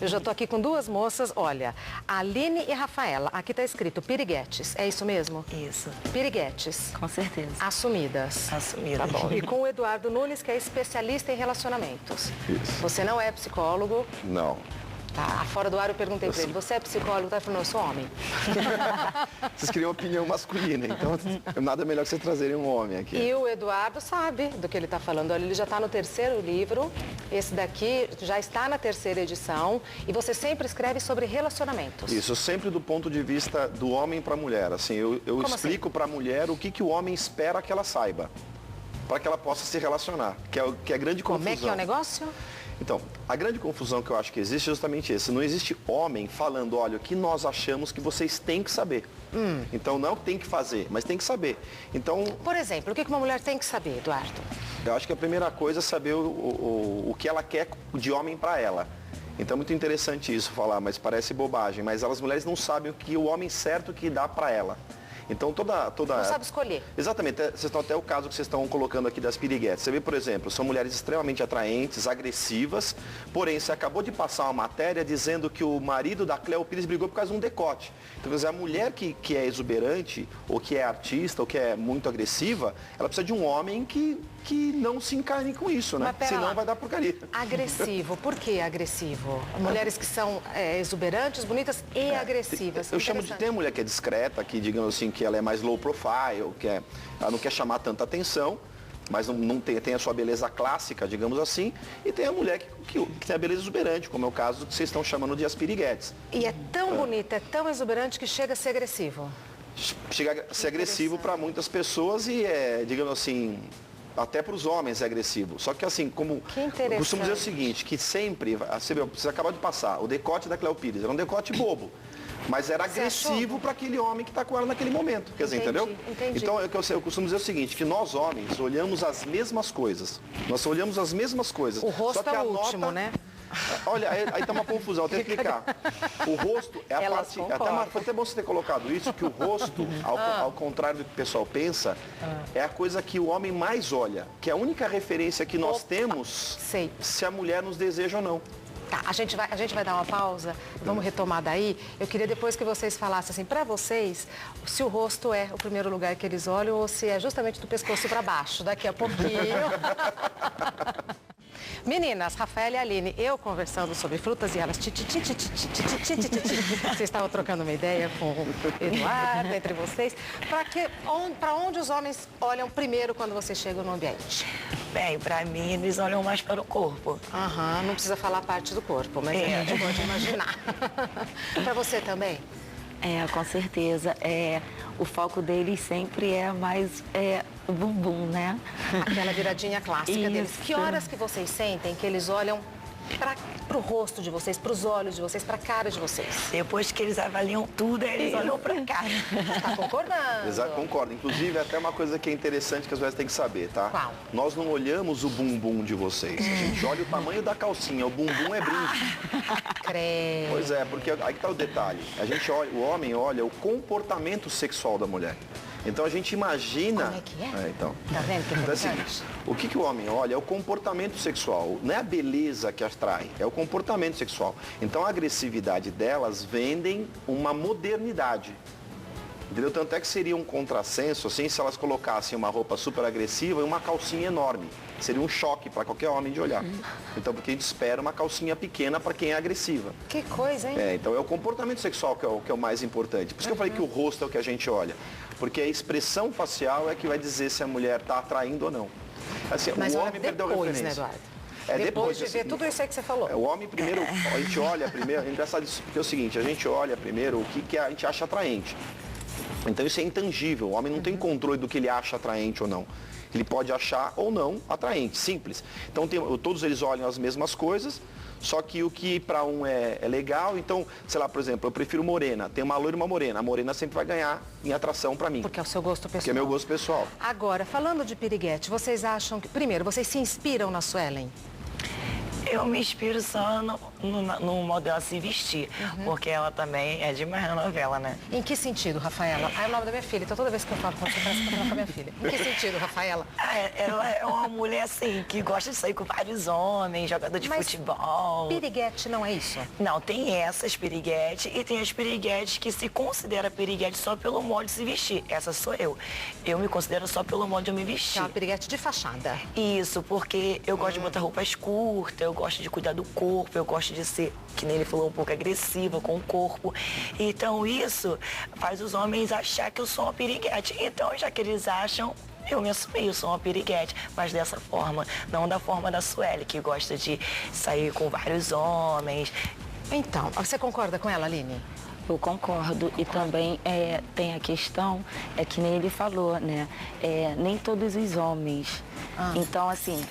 Eu já tô aqui com duas moças, olha, a Aline e a Rafaela. Aqui tá escrito piriguetes, é isso mesmo? Isso. Piriguetes. Com certeza. Assumidas. Assumida. Tá bom. E com o Eduardo Nunes, que é especialista em relacionamentos. Isso. Você não é psicólogo. Não. Tá, fora do ar eu perguntei pra ele, você é psicólogo? Tá, ele falou, não, eu sou homem. Vocês queriam opinião masculina, então nada melhor que vocês trazerem um homem aqui. E o Eduardo sabe do que ele está falando. Olha, ele já está no terceiro livro, esse daqui já está na terceira edição, e você sempre escreve sobre relacionamentos. Isso, sempre do ponto de vista do homem para a mulher. Assim, eu explico assim? para a mulher o que o homem espera que ela saiba, para que ela possa se relacionar, que é a grande confusão. Como é que é o negócio? Então, a grande confusão que eu acho que existe é justamente esse. Não existe homem falando, olha, o que nós achamos que vocês têm que saber. Então, não tem que fazer, mas tem que saber. Então, Por exemplo, o que uma mulher tem que saber, Eduardo? eu acho que a primeira coisa é saber o que ela quer de homem para ela. Então é muito interessante isso falar, mas parece bobagem. Mas as mulheres não sabem o que o homem certo que dá para ela. Então toda... Não sabe escolher. Exatamente, vocês estão até o caso que vocês estão colocando aqui das piriguetes. Você vê, por exemplo, são mulheres extremamente atraentes, agressivas, porém você acabou de passar uma matéria dizendo que o marido da Cleo Pires brigou por causa de um decote. Então, quer dizer, a mulher que é exuberante, ou que é artista, ou que é muito agressiva, ela precisa de um homem que não se encarne com isso, né? Mas pera Senão lá. vai dar porcaria. Agressivo, por que agressivo? Mulheres que são exuberantes, bonitas e agressivas. Eu chamo de... Interessante. Tem a mulher que é discreta, que digamos assim, que ela é mais low profile, ela não quer chamar tanta atenção, mas não tem a sua beleza clássica, digamos assim, e tem a mulher que tem a beleza exuberante, como é o caso que vocês estão chamando de as piriguetes. E é tão bonita, é tão exuberante que chega a ser agressivo. Chega a ser agressivo para muitas pessoas e digamos assim, até para os homens é agressivo. Só que assim, como Que interessante. eu costumo dizer o seguinte, que sempre, você acabou de passar, o decote da Cleo Pires era um decote bobo. Mas era Você agressivo achou? para aquele homem que está com ela naquele momento. Quer dizer, Entendi, entendeu? entendi. Então, eu costumo dizer o seguinte, que nós homens olhamos as mesmas coisas. Nós olhamos as mesmas coisas. O rosto Só que é a o nota... último, né? Olha, aí tá uma confusão, eu tenho que explicar. O rosto é a Elas parte... concordam. Foi até bom você ter colocado isso, que o rosto, ao contrário do que o pessoal pensa, é a coisa que o homem mais olha. Que é a única referência que nós temos Sei. se a mulher nos deseja ou não. Tá, a gente vai dar uma pausa, vamos retomar daí. Eu queria depois que vocês falassem assim, pra vocês, se o rosto é o primeiro lugar que eles olham ou se é justamente do pescoço pra baixo, daqui a pouquinho. Meninas, Rafaela e Aline, eu conversando sobre frutas e elas vocês estavam trocando uma ideia com o Eduardo, entre vocês. Pra onde os homens olham primeiro quando vocês chegam no ambiente? Bem, pra mim, eles olham mais para o corpo. Aham, não precisa falar parte do corpo, mas a gente pode imaginar. Pra você também? Com certeza. O foco deles sempre é mais o bumbum, né? Aquela viradinha clássica deles. Isso. Que horas que vocês sentem que eles olham pro rosto de vocês, pros olhos de vocês, pra cara de vocês? Depois que eles avaliam tudo, eles olham pra cá. Tá concordando? Exato, concordo. Inclusive, até uma coisa que é interessante que as mulheres têm que saber, tá? Qual? Nós não olhamos o bumbum de vocês. A gente olha o tamanho da calcinha. O bumbum é brinco. Creio. Pois é, porque aí que tá o detalhe. A gente olha, o homem olha o comportamento sexual da mulher. Então a gente imagina... Como é que é? Então. Tá vendo que Então é o interessante? seguinte, o que o homem olha é o comportamento sexual, não é a beleza que atrai, é o comportamento sexual. Então a agressividade delas vendem uma modernidade. Entendeu? Tanto é que seria um contrassenso, assim, se elas colocassem uma roupa super agressiva e uma calcinha enorme. Seria um choque para qualquer homem de olhar. Então, porque a gente espera uma calcinha pequena para quem é agressiva. Que coisa, hein? Então é o comportamento sexual que é o mais importante. Por isso que eu falei que o rosto é o que a gente olha. Porque a expressão facial é que vai dizer se a mulher está atraindo ou não. Assim, Mas o olha homem perdeu a depois, né, referência. Eduardo? Depois de ver assim, tudo isso aí que você falou. o homem primeiro, a gente olha primeiro, é engraçado isso, porque é o seguinte, a gente olha primeiro o que a gente acha atraente. Então isso é intangível, o homem não tem controle do que ele acha atraente ou não. Ele pode achar ou não atraente, simples. Então todos eles olham as mesmas coisas, só que o que para um é legal, então, sei lá, por exemplo, eu prefiro morena, tem uma loira e uma morena. A morena sempre vai ganhar em atração para mim. Porque é o seu gosto pessoal. Porque é meu gosto pessoal. Agora, falando de piriguete, vocês acham que... Primeiro, vocês se inspiram na Suelen? Eu me inspiro só no modo dela se vestir, porque ela também é demais na novela, né? Em que sentido, Rafaela? Ah, é o nome da minha filha, então toda vez que eu falo com você, parece que eu tô falando com a minha filha. Em que sentido, Rafaela? Ela é uma mulher, assim, que gosta de sair com vários homens, jogador de futebol. Piriguete não é isso? Não, tem essas piriguetes e tem as piriguetes que se considera piriguete só pelo modo de se vestir. Essa sou eu. Eu me considero só pelo modo de eu me Que é vestir. uma piriguete de fachada. Isso, porque eu gosto de botar roupas curtas, eu gosto de cuidar do corpo, eu gosto de ser, que nem ele falou, um pouco agressiva com o corpo. Então isso faz os homens achar que eu sou uma piriguete. Então, já que eles acham, eu me assumi, eu sou uma piriguete, mas dessa forma, não da forma da Sueli, que gosta de sair com vários homens. Então, você concorda com ela, Aline? Eu concordo. E também tem a questão, que nem ele falou, né? Nem todos os homens. Então, assim,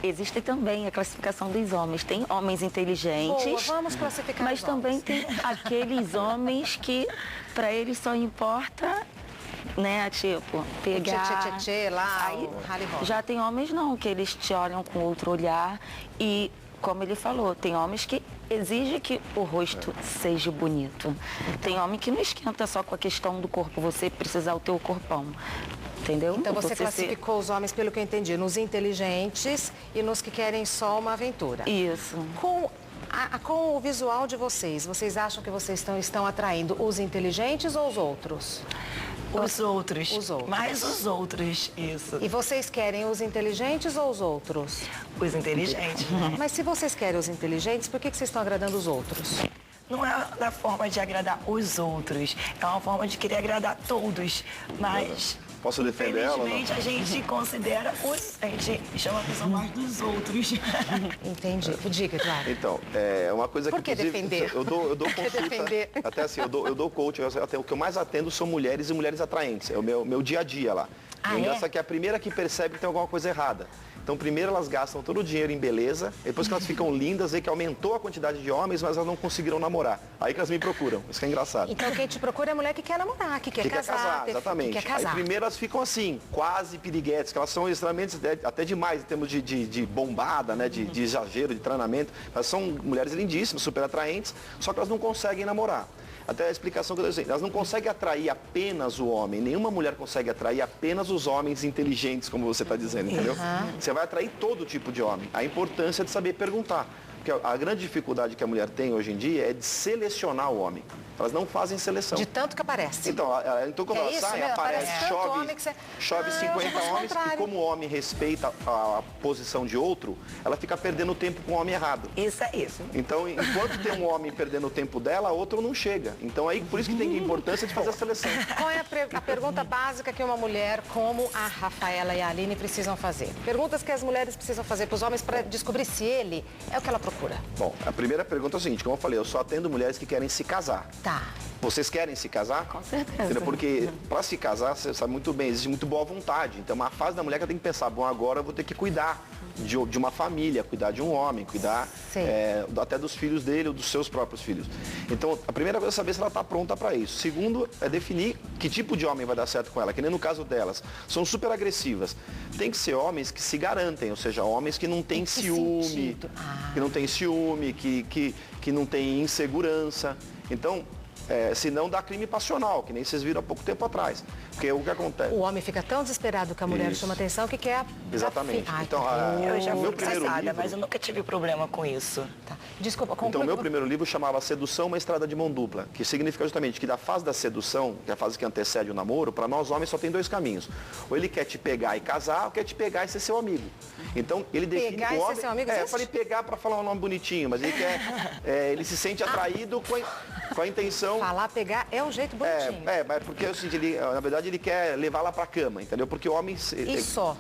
existe também a classificação dos homens. Tem homens inteligentes. Boa, vamos classificar Mas os também homens. tem aqueles homens que para eles só importa, né, tipo, pegar... Tchê, lá, Aí, o rally rola. já tem homens não, que eles te olham com outro olhar e, como ele falou, tem homens que exigem que o rosto seja bonito. Tem homem que não esquenta só com a questão do corpo, você precisar o teu corpão. Entendeu? Então você ser- classificou os homens, pelo que eu entendi, nos inteligentes e nos que querem só uma aventura. Isso. Com o visual de vocês acham que vocês estão atraindo os inteligentes ou os outros? Os outros. Os outros. Mais os outros, isso. E vocês querem os inteligentes ou os outros? Os inteligentes, né? Mas se vocês querem os inteligentes, por que vocês estão agradando os outros? Não é da forma de agradar os outros, é uma forma de querer agradar todos, mas... Posso defender ela ou não? Infelizmente, a gente considera a gente chama a pessoa mais dos outros. Entendi. Diga, claro. Então, é uma coisa Por que inclusive, defender? Eu dou Por que consulta, defender? até assim, eu dou coaching, o que eu mais atendo são mulheres e mulheres atraentes, é o meu dia a dia lá. Ah, o é? engraçado é que a primeira que percebe que tem alguma coisa errada. Então, primeiro elas gastam todo o dinheiro em beleza, depois que elas ficam lindas, vê que aumentou a quantidade de homens, mas elas não conseguiram namorar. Aí que elas me procuram, isso que é engraçado. Então quem te procura é a mulher que quer namorar, que quer Que casar. exatamente. Que quer casar. Aí primeiro elas ficam assim, quase piriguetes, que elas são extremamente, até demais em termos de bombada, né, de exagero, de treinamento. Elas são mulheres lindíssimas, super atraentes, só que elas não conseguem namorar. Até a explicação que eu dei assim, elas não conseguem atrair apenas o homem, nenhuma mulher consegue atrair apenas os homens inteligentes, como você está dizendo, entendeu? Você vai atrair todo tipo de homem. A importância de saber perguntar. Porque a grande dificuldade que a mulher tem hoje em dia é de selecionar o homem. Elas não fazem seleção. De tanto que aparece. Então quando É elas isso, saem, né? aparece, Aparece tanto homem que você- chove eu já 50 faço o homens, e contrário. como o homem respeita a posição de outro, ela fica perdendo tempo com o homem errado. Isso é isso. Então, enquanto tem um homem perdendo o tempo dela, a outra não chega. Então, aí, por isso que tem a importância de fazer a seleção. Qual é a pergunta básica que uma mulher como a Rafaela e a Aline precisam fazer? Perguntas que as mulheres precisam fazer para os homens para descobrir se ele é o que ela procura. Bom, a primeira pergunta é o seguinte, como eu falei, eu só atendo mulheres que querem se casar. Tá. Vocês querem se casar? Com certeza. Entendeu? Porque para se casar, você sabe muito bem, existe muito boa vontade. Então, uma fase da mulher que ela tem que pensar, bom, agora eu vou ter que cuidar de uma família, cuidar de um homem, cuidar Sim. até dos filhos dele ou dos seus próprios filhos. Então, a primeira coisa é saber se ela está pronta para isso. Segundo, é definir que tipo de homem vai dar certo com ela, que nem no caso delas. São super agressivas. Tem que ser homens que se garantem, ou seja, homens que não têm Em que ciúme, sentido? que não têm ciúme, que não têm insegurança. Então, senão dá crime passional, que nem vocês viram há pouco tempo atrás. Porque o que acontece? O homem fica tão desesperado que a mulher Isso. chama atenção que quer... Exatamente. Ai, Então, que Eu já o fui meu primeiro casada, livro... mas eu nunca tive problema com isso. Tá. Desculpa, Então, o conclui. meu primeiro livro chamava Sedução, uma estrada de mão dupla, que significa justamente que da fase da sedução, que é a fase que antecede o namoro, para nós homens só tem dois caminhos. Ou ele quer te pegar e casar, ou quer te pegar e ser seu amigo. Então, ele define Pegar o e ser homem... seu amigo, eu existe? falei pegar para falar um nome bonitinho, mas ele quer... ele se sente atraído com a intenção... Falar, pegar é um jeito bonitinho. Mas porque assim, na verdade ele quer levar lá pra cama, entendeu? Porque o homem... E só?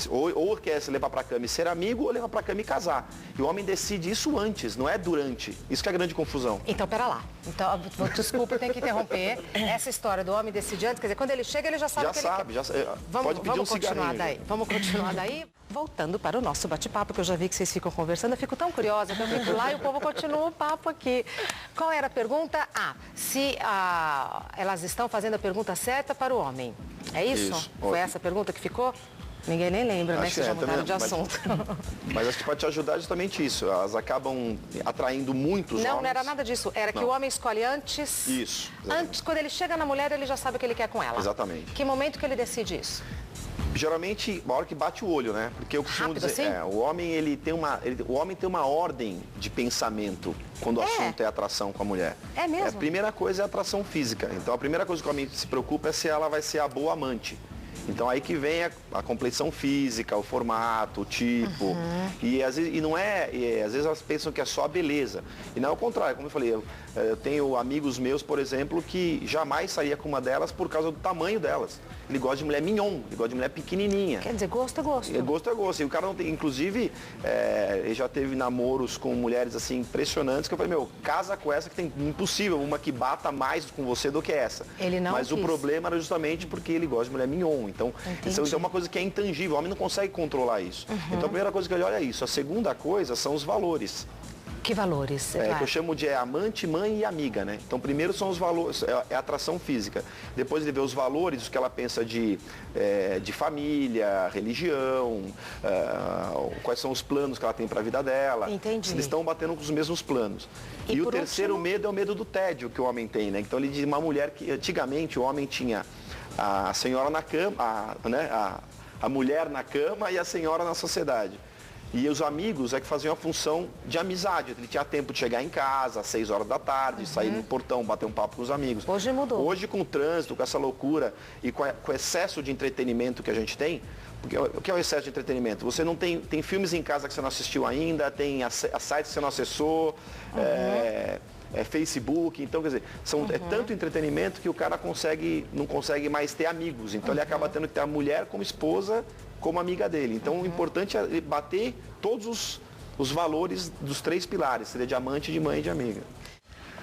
Ou quer se levar pra cama e ser amigo, ou levar pra cama e casar. E o homem decide isso antes, não é durante. Isso que é a grande confusão. Então, pera lá. Então, desculpa, eu tenho que interromper. Essa história do homem decidir antes, quer dizer, quando ele chega, ele já sabe o que ele quer. Já sabe. Pode pedir Vamos um continuar cigarrinho. daí. Vamos continuar daí. Voltando para o nosso bate-papo, que eu já vi que vocês ficam conversando, eu fico tão curiosa que eu fico lá e o povo continua o papo aqui. Qual era a pergunta? Se elas estão fazendo a pergunta certa para o homem. É isso? Isso. Foi essa a pergunta que ficou? Ninguém nem lembra, né? Acho Que já mudaram também, de assunto. Mas acho que pode te ajudar justamente isso. Elas acabam atraindo muitos homens. Não era nada disso. Era que o homem escolhe antes... Isso. Antes, quando ele chega na mulher, ele já sabe o que ele quer com ela. Exatamente. Que momento que ele decide isso? Geralmente, uma hora que bate o olho, né? Porque eu costumo Rápido dizer, assim? o homem o homem tem uma ordem de pensamento quando o assunto é atração com a mulher. É mesmo? A primeira coisa é a atração física. Então a primeira coisa que o homem se preocupa é se ela vai ser a boa amante. Então aí que vem a complexão física, o formato, o tipo. E às vezes, às vezes elas pensam que é só a beleza. E não é o contrário, como eu falei, eu tenho amigos meus, por exemplo, que jamais saía com uma delas por causa do tamanho delas. Ele gosta de mulher mignon, ele gosta de mulher pequenininha. Quer dizer, gosto é gosto. Gosto é gosto. E o cara não tem, inclusive, ele já teve namoros com mulheres assim impressionantes que eu falei, casa com essa que tem impossível, uma que bata mais com você do que essa. Ele não Mas quis. o problema era justamente porque ele gosta de mulher mignon. Então, isso é uma coisa que é intangível, o homem não consegue controlar isso. Então a primeira coisa que ele olha é isso. A segunda coisa são os valores. Que valores? Que eu chamo de amante, mãe e amiga, né? Então, primeiro são os valores, é a atração física. Depois ele vê os valores, o que ela pensa de família, religião, quais são os planos que ela tem para a vida dela. Entendi. Se eles estão batendo com os mesmos planos. E o terceiro medo é o medo do tédio que o homem tem, né? Então, ele diz uma mulher que, antigamente, o homem tinha a senhora na cama, a mulher na cama e a senhora na sociedade. E os amigos é que faziam a função de amizade. Ele tinha tempo de chegar em casa às 6 horas da tarde, sair no portão, bater um papo com os amigos. Hoje mudou. Hoje, com o trânsito, com essa loucura e com o excesso de entretenimento que a gente tem, porque o que é o excesso de entretenimento? Você não tem filmes em casa que você não assistiu ainda, tem sites que você não acessou, Facebook, então, quer dizer, é tanto entretenimento que o cara não consegue mais ter amigos. Então, ele acaba tendo que ter a mulher como esposa, como amiga dele. Então, o importante é bater todos os valores dos 3 pilares, seria de amante, de mãe e de amiga.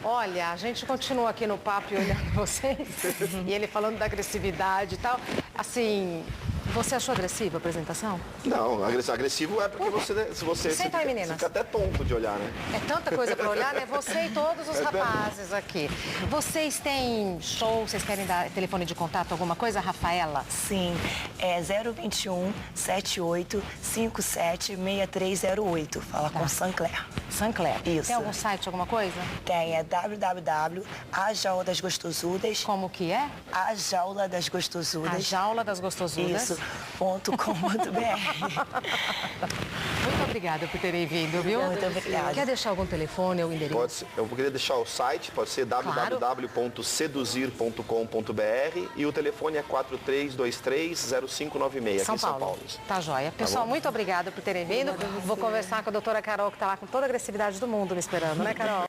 Olha, a gente continua aqui no papo e olhando vocês, e ele falando da agressividade e tal. Assim, você achou agressiva a apresentação? Não, agressivo é porque você Senta aí, meninas. fica até tonto de olhar, né? É tanta coisa para olhar, né? Você e todos os rapazes aqui. Vocês têm show, vocês querem dar telefone de contato, alguma coisa, Rafaela? Sim, é 021 78 57 6308. Fala com Sancler. Sancler. Isso. Tem algum site, alguma coisa? Tem, é www.ajauladasgostosudas. Como que é? A Jaula das Gostosudas. A Jaula das Gostosudas. Isso, .com.br. Muito obrigada por terem vindo, viu? Muito obrigada. Quer deixar algum telefone ou endereço? Pode ser, eu vou querer deixar o site, pode ser www.seduzir.com.br e o telefone é 4323-0596, aqui em São Paulo. Tá joia. Pessoal, muito obrigada por terem vindo. Vou conversar com a doutora Carol, que está lá com toda a agressividade do mundo me esperando, né, Carol?